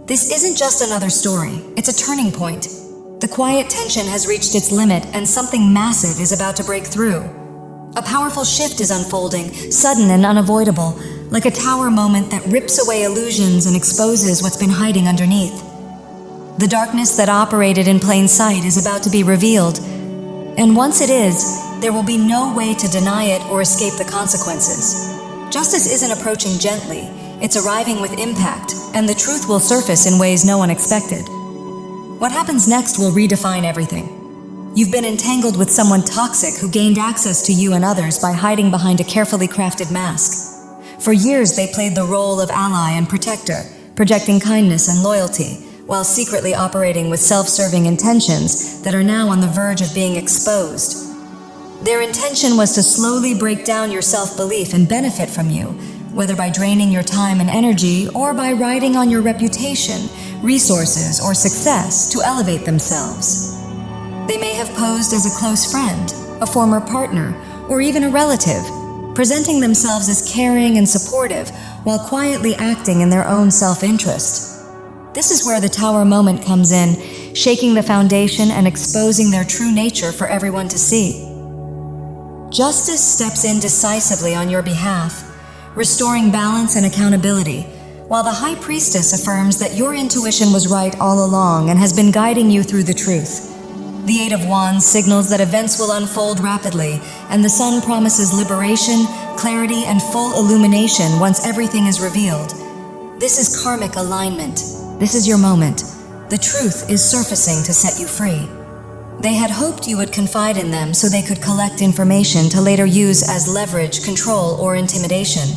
This isn't just another story, it's a turning point. The quiet tension has reached its limit and something massive is about to break through. A powerful shift is unfolding, sudden and unavoidable, like a tower moment that rips away illusions and exposes what's been hiding underneath. The darkness that operated in plain sight is about to be revealed, and once it is, there will be no way to deny it or escape the consequences. Justice isn't approaching gently, it's arriving with impact, and the truth will surface in ways no one expected. What happens next will redefine everything. You've been entangled with someone toxic who gained access to you and others by hiding behind a carefully crafted mask. For years, they played the role of ally and protector, projecting kindness and loyalty, while secretly operating with self-serving intentions that are now on the verge of being exposed. Their intention was to slowly break down your self-belief and benefit from you, whether by draining your time and energy or by riding on your reputation, resources, or success to elevate themselves. They may have posed as a close friend, a former partner, or even a relative, presenting themselves as caring and supportive while quietly acting in their own self-interest. This is where the tower moment comes in, shaking the foundation and exposing their true nature for everyone to see. Justice steps in decisively on your behalf, restoring balance and accountability, while the High Priestess affirms that your intuition was right all along and has been guiding you through the truth. The Eight of Wands signals that events will unfold rapidly, and the Sun promises liberation, clarity, and full illumination once everything is revealed. This is karmic alignment. This is your moment. The truth is surfacing to set you free. They had hoped you would confide in them so they could collect information to later use as leverage, control, or intimidation.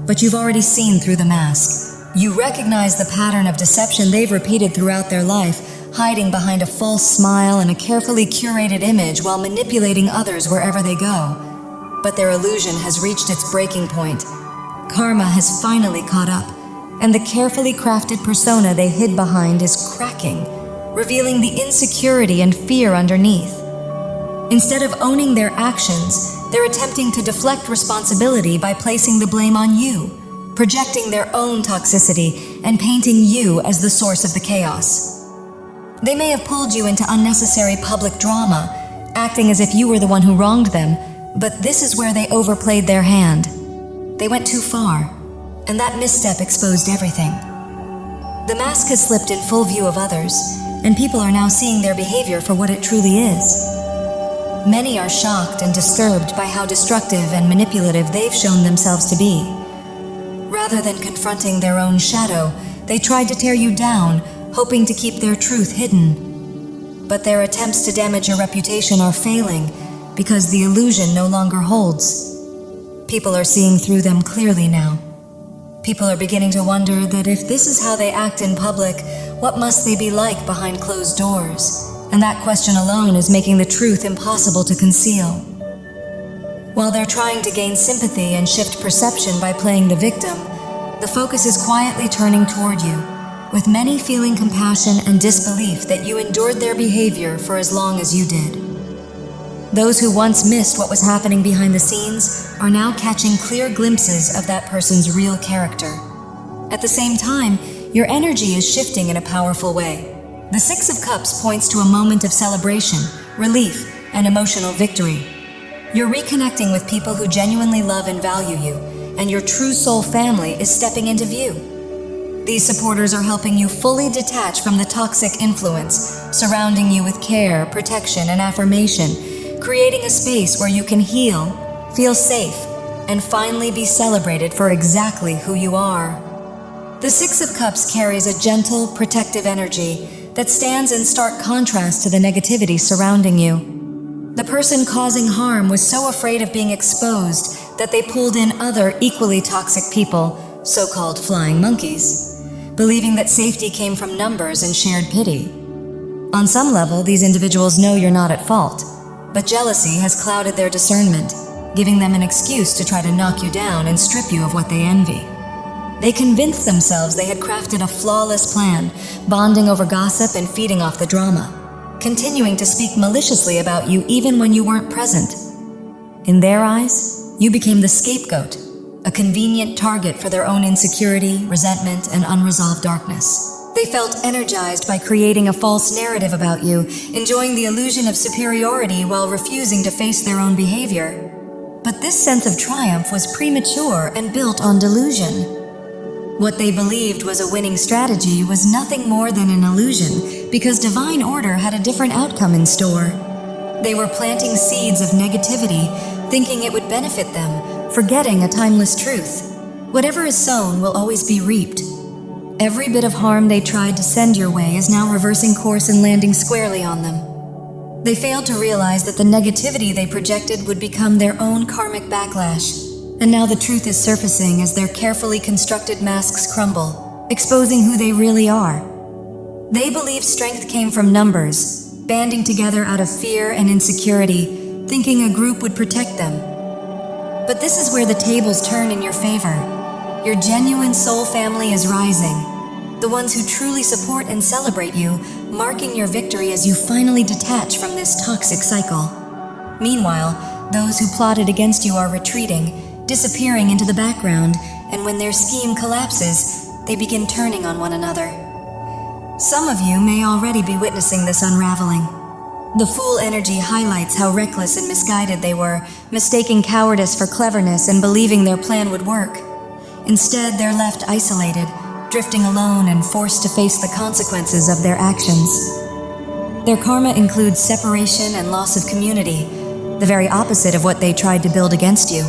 But you've already seen through the mask. You recognize the pattern of deception they've repeated throughout their life, hiding behind a false smile and a carefully curated image while manipulating others wherever they go. But their illusion has reached its breaking point. Karma has finally caught up, and the carefully crafted persona they hid behind is cracking, revealing the insecurity and fear underneath. Instead of owning their actions, they're attempting to deflect responsibility by placing the blame on you, projecting their own toxicity and painting you as the source of the chaos. They may have pulled you into unnecessary public drama, acting as if you were the one who wronged them, but this is where they overplayed their hand. They went too far, and that misstep exposed everything. The mask has slipped in full view of others, and people are now seeing their behavior for what it truly is. Many are shocked and disturbed by how destructive and manipulative they've shown themselves to be. Rather than confronting their own shadow, they tried to tear you down, hoping to keep their truth hidden. But their attempts to damage your reputation are failing because the illusion no longer holds. People are seeing through them clearly now. People are beginning to wonder that if this is how they act in public, what must they be like behind closed doors? And that question alone is making the truth impossible to conceal. While they're trying to gain sympathy and shift perception by playing the victim, the focus is quietly turning toward you, with many feeling compassion and disbelief that you endured their behavior for as long as you did. Those who once missed what was happening behind the scenes are now catching clear glimpses of that person's real character. At the same time, your energy is shifting in a powerful way. The Six of Cups points to a moment of celebration, relief, and emotional victory. You're reconnecting with people who genuinely love and value you, and your true soul family is stepping into view. These supporters are helping you fully detach from the toxic influence, surrounding you with care, protection, and affirmation, creating a space where you can heal, feel safe, and finally be celebrated for exactly who you are. The Six of Cups carries a gentle, protective energy that stands in stark contrast to the negativity surrounding you. The person causing harm was so afraid of being exposed that they pulled in other equally toxic people, so-called flying monkeys, believing that safety came from numbers and shared pity. On some level, these individuals know you're not at fault, but jealousy has clouded their discernment, giving them an excuse to try to knock you down and strip you of what they envy. They convinced themselves they had crafted a flawless plan, bonding over gossip and feeding off the drama, continuing to speak maliciously about you even when you weren't present. In their eyes, you became the scapegoat, a convenient target for their own insecurity, resentment, and unresolved darkness. They They felt energized by creating a false narrative about you, enjoying the illusion of superiority while refusing to face their own behavior. But this sense of triumph was premature and built on delusion. What they believed was a winning strategy was nothing more than an illusion, because divine order had a different outcome in store. They were planting seeds of negativity, thinking it would benefit them, forgetting a timeless truth. Whatever is sown will always be reaped. Every bit of harm they tried to send your way is now reversing course and landing squarely on them. They failed to realize that the negativity they projected would become their own karmic backlash. And now the truth is surfacing as their carefully constructed masks crumble, exposing who they really are. They believed strength came from numbers, banding together out of fear and insecurity, thinking a group would protect them. But this is where the tables turn in your favor. Your genuine soul family is rising, the ones who truly support and celebrate you, marking your victory as you finally detach from this toxic cycle. Meanwhile, those who plotted against you are retreating, disappearing into the background, and when their scheme collapses, they begin turning on one another. Some of you may already be witnessing this unraveling. The Fool energy highlights how reckless and misguided they were, mistaking cowardice for cleverness and believing their plan would work. Instead, they're left isolated, drifting alone and forced to face the consequences of their actions. Their karma includes separation and loss of community, the very opposite of what they tried to build against you.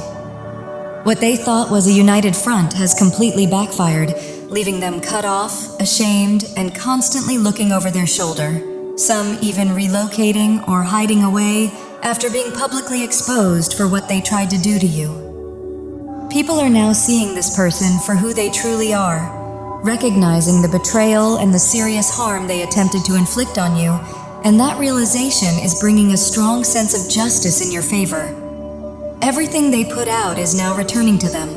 What they thought was a united front has completely backfired, leaving them cut off, ashamed, and constantly looking over their shoulder, some even relocating or hiding away after being publicly exposed for what they tried to do to you. People are now seeing this person for who they truly are, recognizing the betrayal and the serious harm they attempted to inflict on you, and that realization is bringing a strong sense of justice in your favor. Everything they put out is now returning to them,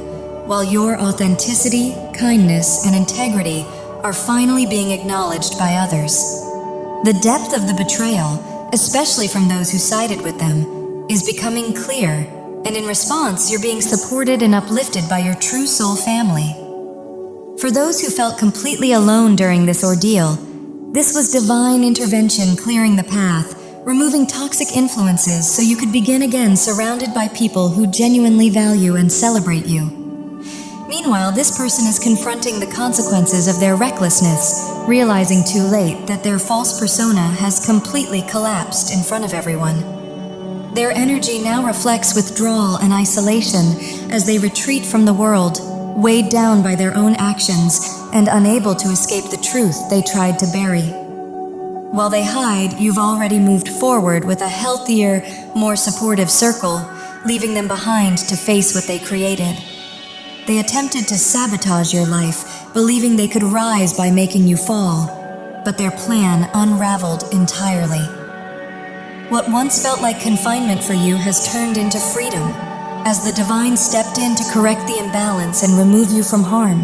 while your authenticity, kindness, and integrity are finally being acknowledged by others. The depth of the betrayal, especially from those who sided with them, is becoming clear, and in response, you're being supported and uplifted by your true soul family. For those who felt completely alone during this ordeal, this was divine intervention clearing the path, removing toxic influences so you could begin again surrounded by people who genuinely value and celebrate you. Meanwhile, this person is confronting the consequences of their recklessness, realizing too late that their false persona has completely collapsed in front of everyone. Their energy now reflects withdrawal and isolation as they retreat from the world, weighed down by their own actions and unable to escape the truth they tried to bury. While they hide, you've already moved forward with a healthier, more supportive circle, leaving them behind to face what they created. They attempted to sabotage your life, believing they could rise by making you fall, but their plan unraveled entirely. What once felt like confinement for you has turned into freedom, as the divine stepped in to correct the imbalance and remove you from harm.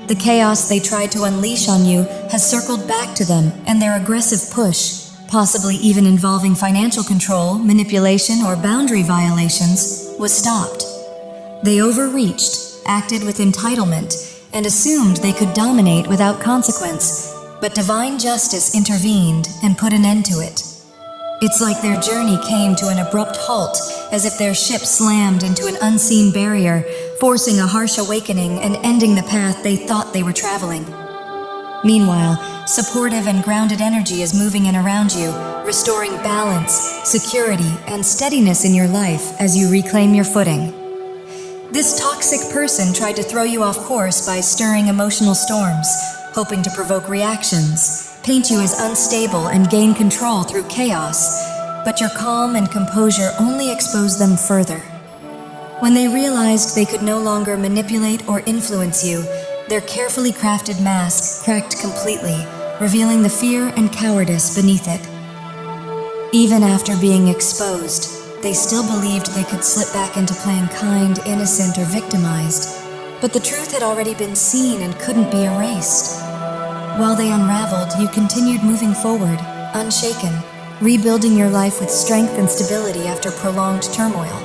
The chaos they tried to unleash on you has circled back to them, and their aggressive push, possibly even involving financial control, manipulation, or boundary violations, was stopped. They overreached, acted with entitlement, and assumed they could dominate without consequence, but divine justice intervened and put an end to it. It's like their journey came to an abrupt halt, as if their ship slammed into an unseen barrier, forcing a harsh awakening and ending the path they thought they were traveling. Meanwhile, supportive and grounded energy is moving in around you, restoring balance, security, and steadiness in your life as you reclaim your footing. This toxic person tried to throw you off course by stirring emotional storms, hoping to provoke reactions, paint you as unstable and gain control through chaos, but your calm and composure only exposed them further. When they realized they could no longer manipulate or influence you, their carefully crafted mask cracked completely, revealing the fear and cowardice beneath it. Even after being exposed, they still believed they could slip back into playing kind, innocent, or victimized, but the truth had already been seen and couldn't be erased. While they unraveled, you continued moving forward, unshaken, rebuilding your life with strength and stability after prolonged turmoil.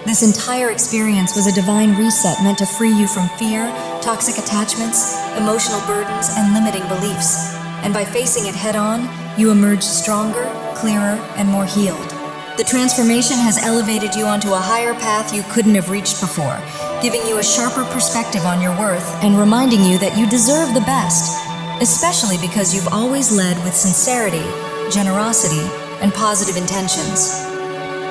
This entire experience was a divine reset meant to free you from fear, toxic attachments, emotional burdens, and limiting beliefs. And by facing it head-on, you emerge stronger, clearer, and more healed. The transformation has elevated you onto a higher path you couldn't have reached before, giving you a sharper perspective on your worth and reminding you that you deserve the best, especially because you've always led with sincerity, generosity, and positive intentions.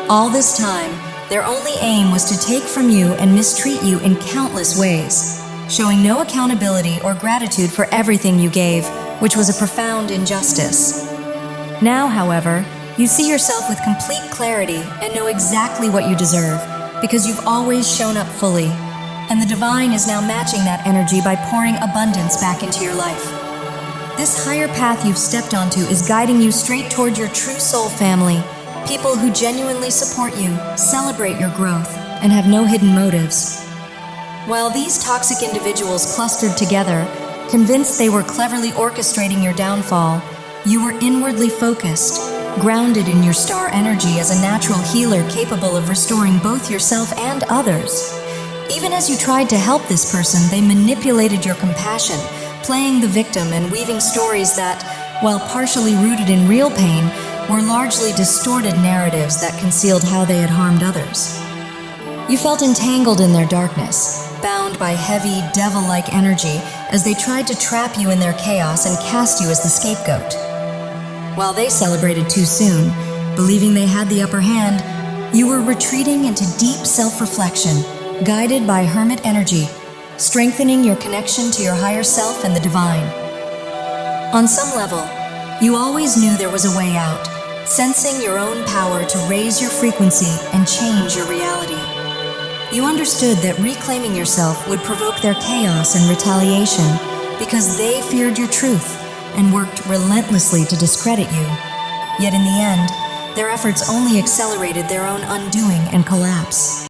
All this time, their only aim was to take from you and mistreat you in countless ways, showing no accountability or gratitude for everything you gave, which was a profound injustice. Now, however, you see yourself with complete clarity and know exactly what you deserve, because you've always shown up fully, and the divine is now matching that energy by pouring abundance back into your life. This higher path you've stepped onto is guiding you straight toward your true soul family, people who genuinely support you, celebrate your growth, and have no hidden motives. While these toxic individuals clustered together, convinced they were cleverly orchestrating your downfall, you were inwardly focused, grounded in your star energy as a natural healer capable of restoring both yourself and others. Even as you tried to help this person, they manipulated your compassion, playing the victim and weaving stories that, while partially rooted in real pain, were largely distorted narratives that concealed how they had harmed others. You felt entangled in their darkness, bound by heavy, devil-like energy as they tried to trap you in their chaos and cast you as the scapegoat. While they celebrated too soon, believing they had the upper hand, you were retreating into deep self-reflection, guided by hermit energy, strengthening your connection to your higher self and the divine. On some level, you always knew there was a way out, sensing your own power to raise your frequency and change your reality. You understood that reclaiming yourself would provoke their chaos and retaliation because they feared your truth and worked relentlessly to discredit you. Yet in the end, their efforts only accelerated their own undoing and collapse.